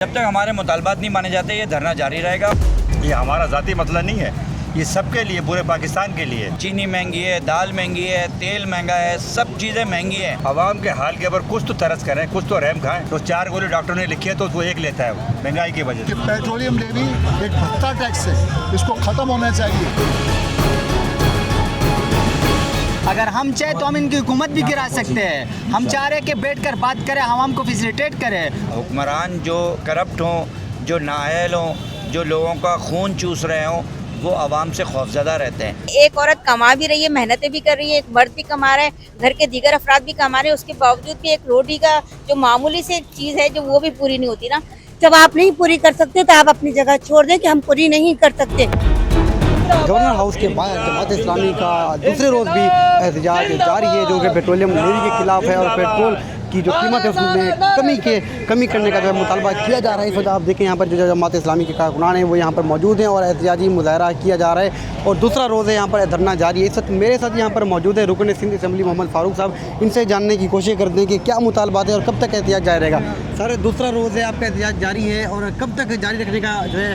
जब तक हमारे मुतालबात नहीं माने जाते ये धरना जारी रहेगा। ये हमारा ज़ाती मसला नहीं है, ये सबके लिए, पूरे पाकिस्तान के लिए। चीनी महंगी है, दाल महंगी है, तेल महंगा है, सब चीज़ें महंगी हैं। आवाम के हाल के ऊपर कुछ तो तरस करें, कुछ तो रहम खाएं। तो 4 गोली डॉक्टर ने लिखी है तो वो एक लेता है महंगाई की वजह से। पेट्रोलियम लेवी एक भत्ता टैक्स है, इसको ख़त्म होना चाहिए। अगर हम चाहे तो हम इनकी हुकूमत भी गिरा सकते हैं। हम चाह रहे हैं कि बैठ कर बात करें, आवाम को फैसिलिटेट करें। हुक्मरान जो करप्ट हों, जो नाअहल हों, जो लोगों का खून चूस रहे हों, वो आवाम से खौफजदा रहते हैं। एक औरत कमा भी रही है, मेहनतें भी कर रही है, एक मर्द भी कमा रहा है, घर के दीगर अफराद भी कमा रहे हैं, उसके बावजूद भी एक रोटी का जो मामूली सी चीज़ है जो वो भी पूरी नहीं होती ना। जब आप नहीं पूरी कर सकते तो आप अपनी जगह छोड़ दें कि हम पूरी नहीं कर सकते। गवर्नर हाउस के बाहर जमात इस्लामी का दूसरे रोज़ भी एहतजाज जारी है, जो कि पेट्रोलियम लेवी के खिलाफ है और पेट्रोल की जो कीमत है उसमें कमी करने का जो है मुतालबा किया जा रहा है। इस वजह आप देखें यहाँ पर जो जमात इस्लामी के कारकुनान हैं वो यहाँ पर मौजूद हैं और एहतजाजी मुजाहरा किया जा रहा है और दूसरा रोज़ है यहाँ पर धरना जारी है। इस वक्त मेरे साथ यहाँ पर मौजूद है रुकन सिंध असम्बली मोहम्मद फारूक साहब। इनसे जानने की कोशिश करते हैं कि क्या मुतालबात है और कब तक एहतजाज जारी रहेगा। सर, दूसरा रोज़ है आपका एहतजाज जारी है और कब तक जारी रखने का जो है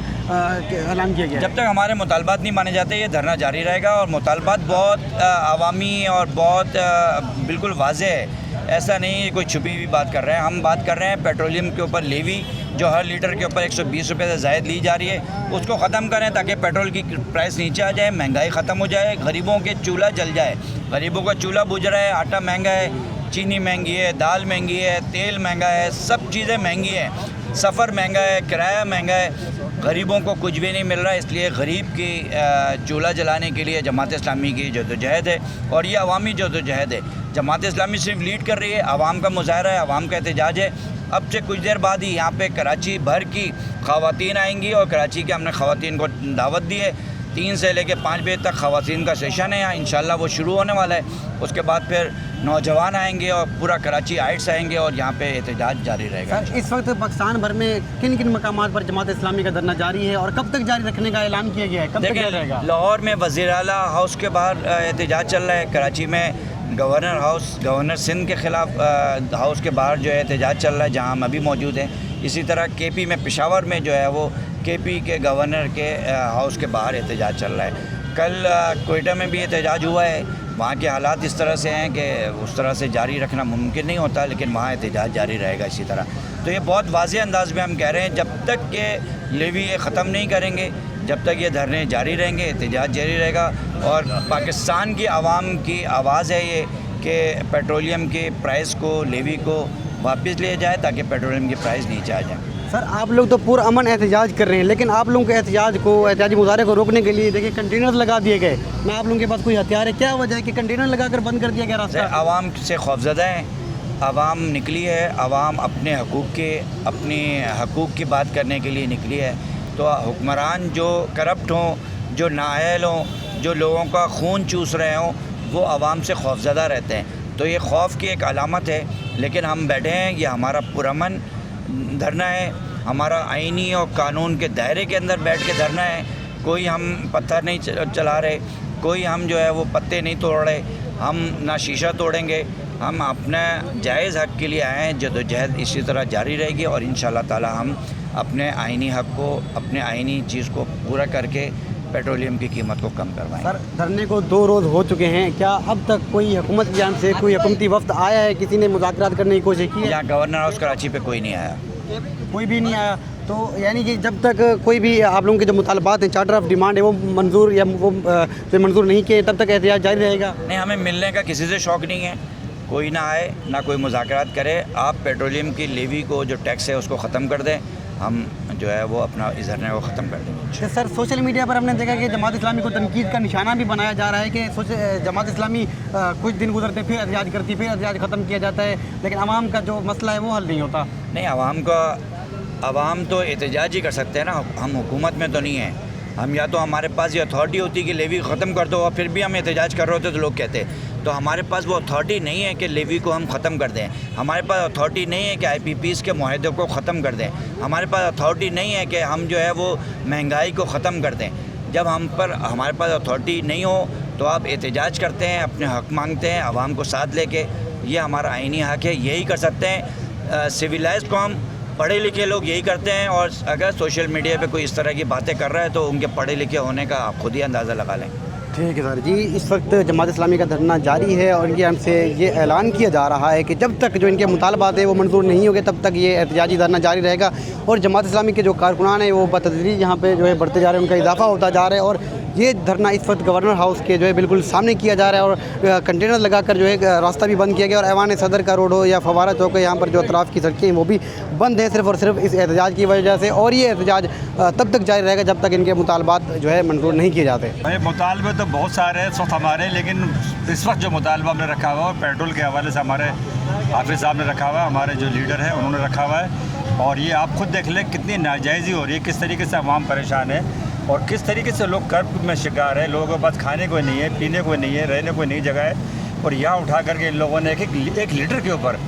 ऐलान किया गया? जब तक हमारे मुतालबात नहीं माने जाते ये धरना जारी रहेगा। और मुतालबात बहुत अवामी और बहुत बिल्कुल वाज़ेह है, ऐसा नहीं है कोई छुपी हुई बात कर रहे हैं। हम बात कर रहे हैं पेट्रोलियम के ऊपर लेवी जो हर लीटर के ऊपर 120 रुपये से ज़ायद ली जा रही है, उसको ख़त्म करें ताकि पेट्रोल की प्राइस नीचे आ जाए, महंगाई ख़त्म हो जाए, गरीबों के चूल्हा जल जाए। गरीबों का चूल्हा बुझ रहा है, आटा महंगा है, चीनी महंगी है, दाल महंगी है, तेल महंगा है, सब चीज़ें महंगी हैं, सफ़र महंगा है, किराया महंगा है, गरीबों को कुछ भी नहीं मिल रहा है। इसलिए गरीब की चूल्हा जलाने के लिए जमात इस्लामी की जदोजहद है और ये अवामी जदोजहद है। जमात इस्लामी सिर्फ लीड कर रही है, आवाम का मुजाहरा है, आवाम का एहतजाज है। अब से कुछ देर बाद ही यहाँ पे कराची भर की ख़वातीन आएंगी और कराची के हमने ख़वातीन को दावत दी है। 3 से लेकर 5 बजे तक ख़वातीन का सेशन है यहाँ, इंशाल्लाह वो शुरू होने वाला है। उसके बाद फिर नौजवान आएंगे और पूरा कराची आइट्स आएंगे और यहाँ पे एहतजाज जारी रहेगा। सर, इस वक्त पाकिस्तान भर में किन किन मकामात पर जमात इस्लामी का धरना जारी है और कब तक जारी रखने का ऐलान किया गया है? कब तक जारी रहेगा? लाहौर में वज़ीर आला हाउस के बाहर एहतजाज चल रहा है। कराची में गवर्नर हाउस, गवर्नर सिंध के ख़िलाफ़ हाउस के बाहर जो है एहतजाज चल रहा है, जहाँ हम अभी मौजूद हैं। इसी तरह केपी में, पेशावर में जो है वो केपी के गवर्नर के हाउस के बाहर एहतजाज चल रहा है। कल कोयटा में भी एहतजाज हुआ है। वहाँ के हालात इस तरह से हैं कि उस तरह से जारी रखना मुमकिन नहीं होता, लेकिन वहाँ एहतजाज जारी रहेगा इसी तरह। तो ये बहुत वाज़ेह अंदाज में हम कह रहे हैं, जब तक ये लेवी ये ख़त्म नहीं करेंगे, जब तक ये धरने जारी रहेंगे, एहतजाज जारी रहेगा। और पाकिस्तान की आवाम की आवाज़ है ये कि पेट्रोलियम के प्राइस को, लेवी को वापस लिया जाए ताकि पेट्रोलियम की प्राइस नीचे आ जाए। सर, आप लोग तो पूरा अमन एहतजाज कर रहे हैं, लेकिन आप लोगों के एहतजाजी मुजाहरे को रोकने के लिए देखिए कंटेनर लगा दिए गए। मैं आप लोगों के पास कोई हथियार है? क्या वजह है कि कंटेनर लगाकर बंद कर दिया गया रास्ता? आवाम से खौफजदा है, आवाम निकली है, आवाम अपने हकूक़ की बात करने के लिए निकली है। तो हुक्मरान जो करप्ट हों, जो नाअहल हों, जो लोगों का खून चूस रहे हों, वो आवाम से खौफजदा रहते हैं। तो ये खौफ की एक अलामत है। लेकिन हम बैठे हैं, ये हमारा पुरअमन धरना है, हमारा आईनी और कानून के दायरे के अंदर बैठ के धरना है। कोई हम पत्थर नहीं चला रहे, कोई हम जो है वो पत्ते नहीं तोड़ रहे, हम ना शीशा तोड़ेंगे। हम अपने जायज़ हक़ के लिए आए हैं। जदोजहद इसी तरह जारी रहेगी और इंशाअल्लाह ताला हम अपने आईनी हक़ को, अपने आईनी चीज़ को पूरा करके पेट्रोलियम की कीमत को कम करवाएं। सर, धरने को 2 रोज़ हो चुके हैं, क्या अब तक कोई हुकूमत की जानिब से कोई हुकूमती वफ़द आया है? किसी ने मुज़ाकरात करने की कोशिश की है? यहाँ गवर्नर हाउस कराची पे कोई नहीं आया, कोई भी नहीं आया। तो यानी कि जब तक कोई भी आप लोगों के जो मुतालबात हैं, चार्टर ऑफ डिमांड है, वो मंजूर या वो जो मंजूर नहीं किए, तब तक एहतजाज जारी रहेगा? नहीं, हमें मिलने का किसी से शौक़ नहीं है। कोई ना आए, ना कोई मुज़ाकरात करे। आप पेट्रोलियम की लेवी को जो टैक्स है उसको ख़त्म कर दें, हम जो है वो अपना इस धरने को ख़त्म कर देंगे। तो सर, सोशल मीडिया पर हमने देखा कि जमात इस्लामी को तनकीद का निशाना भी बनाया जा रहा है कि जमात इस्लामी कुछ दिन गुजरते फिर एहतजाज करती, फिर एहतजाज ख़त्म किया जाता है, लेकिन आवाम का जो मसला है वो हल नहीं होता। नहीं, आवाम तो एहतजाज ही कर सकते हैं ना, हम हुकूमत में तो नहीं हैं। हम या तो हमारे पास ये अथॉरिटी होती कि लेवी ख़त्म कर दो और फिर भी हम एहतजाज कर रहे होते तो लोग कहते। तो हमारे पास वो अथॉरिटी नहीं है कि लेवी को हम ख़त्म कर दें। हमारे पास अथॉरिटी नहीं है कि IPPs के मुआहदे को ख़त्म कर दें। हमारे पास अथॉरिटी नहीं है कि हम जो है वो महंगाई को ख़त्म कर दें। जब हमारे पास अथॉरिटी नहीं हो तो आप एहतजाज करते हैं, अपने हक़ मांगते हैं आवाम को साथ लेके। ये हमारा आईनी हक़ है, यही कर सकते हैं। सिविलाइज्ड कौम पढ़े लिखे लोग यही करते हैं, और अगर सोशल मीडिया पे कोई इस तरह की बातें कर रहा है तो उनके पढ़े लिखे होने का आप खुद ही अंदाज़ा लगा लें। ठीक है सर जी, इस वक्त जमात इस्लामी का धरना जारी है और इनके हम से ये ऐलान किया जा रहा है कि जब तक जो इनके मुतालबात है वो मंजूर नहीं होंगे तब तक ये एहतजाजी धरना जारी रहेगा। और जमात इस्लामी के जो कारकुनान हैं वो बतदरीज यहाँ पे जो है बढ़ते जा रहे हैं, उनका इजाफा होता जा रहा है। और ये धरना इस वक्त गवर्नर हाउस के जो है बिल्कुल सामने किया जा रहा है और कंटेनर लगाकर जो है रास्ता भी बंद किया गया और ऐवान सदर का रोड हो या फवारा चौक है, यहाँ पर जो अतराफ़ की सड़कें हैं वो भी बंद हैं सिर्फ़ और सिर्फ इस एहतजाज की वजह से। और ये एहतजाज तब तक जारी रहेगा जब तक इनके मुतालबात जो है मंजूर नहीं किए जाते। भाई मुतालबे तो बहुत सारे हैं इस वक्त हमारे, लेकिन इस वक्त जो मुतालबा हमने रखा हुआ है पेट्रोल के हवाले से हमारे हाफिज़ साहब ने रखा हुआ है, हमारे जो लीडर हैं उन्होंने रखा हुआ है। और ये आप खुद देख लें कितनी नाजायज़ी हो रही है, किस तरीके से अवाम परेशान है और किस तरीके से लोग कर्ब में शिकार है। लोगों के पास खाने को नहीं है, पीने को नहीं है, रहने को नहीं जगह है। और यहाँ उठा करके इन लोगों ने एक लीटर के ऊपर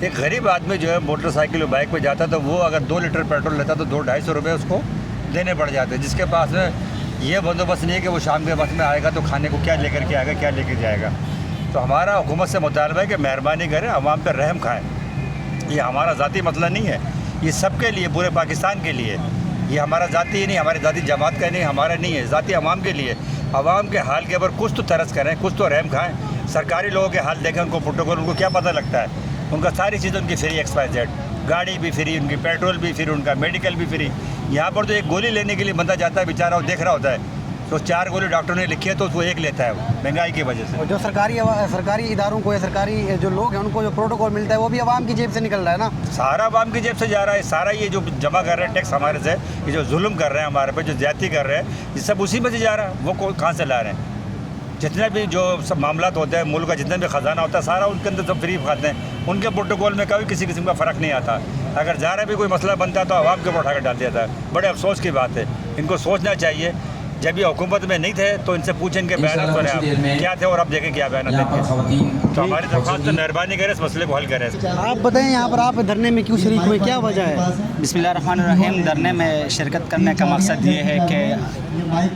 एक गरीब आदमी जो है मोटरसाइकिल और बाइक पे जाता तो वो अगर 2 लीटर पेट्रोल लेता तो 200-250 रुपये उसको देने पड़ जाते, जिसके पास में ये बंदोबस्त नहीं है कि वो शाम के वक्त में आएगा तो खाने को क्या लेकर के आएगा, क्या लेकर जाएगा। तो हमारा हुकूमत से मुतालबा है कि मेहरबानी करें, अवाम पर रहम खाएँ। ये हमारा ज़ाती मसला नहीं है, ये सबके लिए, पूरे पाकिस्तान के लिए। ये हमारा ज़ाती ही नहीं, हमारी ज़ाती जमात का नहीं, हमारा नहीं है, ज़ाती अवाम के लिए। अवाम के हाल के ऊपर कुछ तो तरस करें, कुछ तो रहम खाएँ। सरकारी लोगों के हाल देखें, उनको प्रोटोकॉल उनको क्या पता लगता है, उनका सारी चीज़ उनकी फ्री XYZ, गाड़ी भी फ्री, उनकी पेट्रोल भी फ्री, उनका मेडिकल भी फ्री। यहाँ पर तो एक गोली लेने के लिए बंदा जाता है बेचारा, वो देख रहा होता है तो 4 गोली डॉक्टर ने लिखी है तो वो एक लेता है, महंगाई की वजह से। और जो सरकारी इदारों को या सरकारी जो लोग हैं उनको जो प्रोटोकॉल मिलता है वो भी आवाम की जेब से निकल रहा है ना, सारा आवाम की जेब से जा रहा है। सारा ये जो जमा कर रहे हैं टैक्स हमारे से, ये जो जुल्म कर रहे हैं हमारे पे, जो ज्यादती कर रहे हैं, ये सब उसी में से जा रहा है। वो कहाँ से ला रहे हैं? जितने भी जो सब मामलात होते हैं, मुल्क का जितना भी ख़जाना होता है सारा उनके अंदर सब फ्री खाते हैं। उनके प्रोटोकॉल में कभी किसी किस्म का फ़र्क नहीं आता। अगर जा रहा भी कोई मसला बनता है तो आवाम के ऊपर उठा कर डाल दिया था। बड़े अफसोस की बात है, इनको सोचना चाहिए। जब ये हुकूमत में नहीं थे तो इनसे पूछें इनके बयान सुने आप क्या थे और अब देखें क्या बयान थे। तो हमारी दरख्वास्त तो मेहरबानी करें, इस मसले को हल करें। आप बताएं यहाँ पर आप धरने में क्यों शरीक हुए, क्या वजह है? बिस्मिल्लाहिर्रहमानिर्रहीम। धरने में शिरकत करने का मकसद ये है कि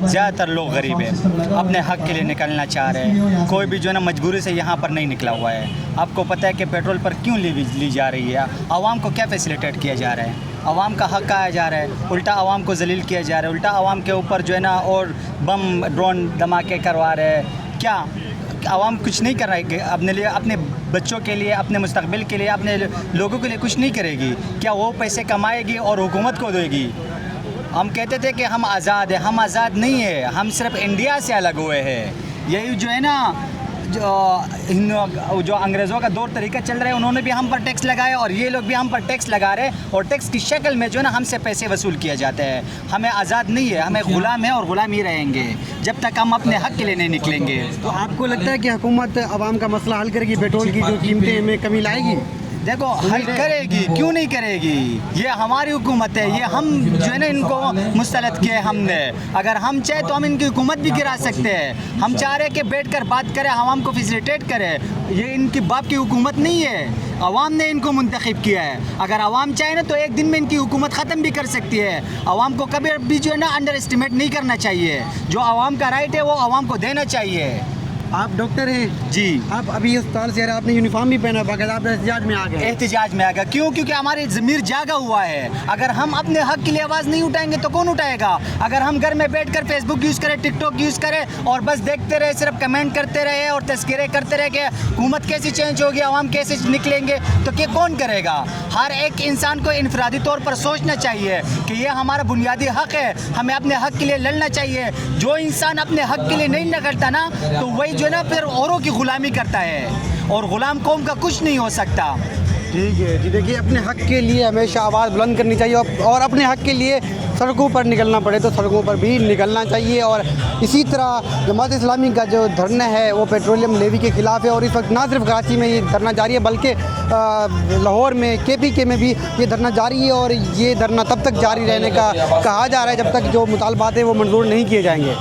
ज़्यादातर लोग गरीब हैं, अपने हक़ के लिए निकलना चाह रहे हैं। कोई भी जो है ना मजबूरी से यहाँ पर नहीं निकला हुआ है। आपको पता है कि पेट्रोल पर क्यों ली जा रही है, आवाम को क्या फैसिलिटेट किया जा रहा है, आवाम का हक़ खाया जा रहा है, उल्टा आवाम को जलील किया जा रहा है, उल्टा आवाम के ऊपर जो है ना और बम ड्रोन धमाके करवा रहे हैं। क्या आवाम कुछ नहीं कर रहा है कि अपने लिए, अपने बच्चों के लिए, अपने मुस्तकबिल के लिए, अपने लोगों के लिए कुछ नहीं करेगी? क्या वो पैसे कमाएगी और हुकूमत को देगी? हम कहते थे कि हम आज़ाद हैं, हम आज़ाद नहीं है, हम सिर्फ इंडिया से अलग हुए हैं। यही जो है ना जो अंग्रेज़ों का दौर तरीका चल रहा है, उन्होंने भी हम पर टैक्स लगाया और ये लोग भी हम पर टैक्स लगा रहे हैं और टैक्स की शक्ल में जो है ना हमसे पैसे वसूल किया जाता है। हमें आज़ाद नहीं है, हमें ग़ुलाम है और ग़ुलाम ही रहेंगे जब तक हम अपने हक़ के लिए नहीं निकलेंगे। तो आपको लगता है कि हुकूमत आवाम का मसला हल करेगी, पेट्रोल की जो कीमतें में कमी लाएगी? देखो हल करेगी, क्यों नहीं करेगी? ये हमारी हुकूमत है, ये हम जो है ना इनको मुस्तलद किए हमने। अगर हम चाहे तो हम इनकी हुकूमत भी गिरा सकते हैं। हम चाह रहे हैं कि बैठ कर बात करें, आवाम को फैसिलिटेट करें। ये इनकी बाप की हुकूमत नहीं है, आवाम ने इनको मुंतखब किया है। अगर आवाम चाहे ना तो एक दिन में इनकी हुकूमत ख़त्म भी कर सकती है। आवाम को कभी भी जो है ना अंडर एस्टिमेट नहीं करना चाहिए। जो आवाम का राइट है वो आवाम को देना चाहिए। आप डॉक्टर हैं जी, आप अभी अस्पताल से आ रहे हैं, आपने यूनिफॉर्म भी पहना, बाकायदा आप एहतजाज में आ गए। एहतजाज में आ गया क्यों? क्योंकि हमारी ज़मीर जागा हुआ है। अगर हम अपने हक़ के लिए आवाज़ नहीं उठाएंगे तो कौन उठाएगा? अगर हम घर में बैठकर फेसबुक यूज़ करें, टिकटॉक यूज़ करें और बस देखते रहे, सिर्फ कमेंट करते रहे और तस्करे करते रहे कि हुकूमत कैसी चेंज होगी, आवाम कैसे निकलेंगे, तो क्या कौन करेगा? हर एक इंसान को इनफरादी तौर पर सोचना चाहिए कि ये हमारा बुनियादी हक़ है, हमें अपने हक़ के लिए लड़ना चाहिए। जो इंसान अपने हक़ के लिए नहीं निकलता ना तो वही जो है ना फिर औरों की गुलामी करता है और गुलाम कौम का कुछ नहीं हो सकता। ठीक है जी, देखिए अपने हक़ के लिए हमेशा आवाज़ बुलंद करनी चाहिए और अपने हक़ के लिए सड़कों पर निकलना पड़े तो सड़कों पर भी निकलना चाहिए। और इसी तरह जमात इस्लामी का जो धरना है वो पेट्रोलियम लेवी के ख़िलाफ़ है और इस वक्त ना सिर्फ कराची में ये धरना जारी है बल्कि लाहौर में KPK में भी ये धरना जारी है। और ये धरना तब तक जारी रहने का कहा जा रहा है जब तक जो मुतालबात हैं वो मंजूर नहीं किए जाएंगे।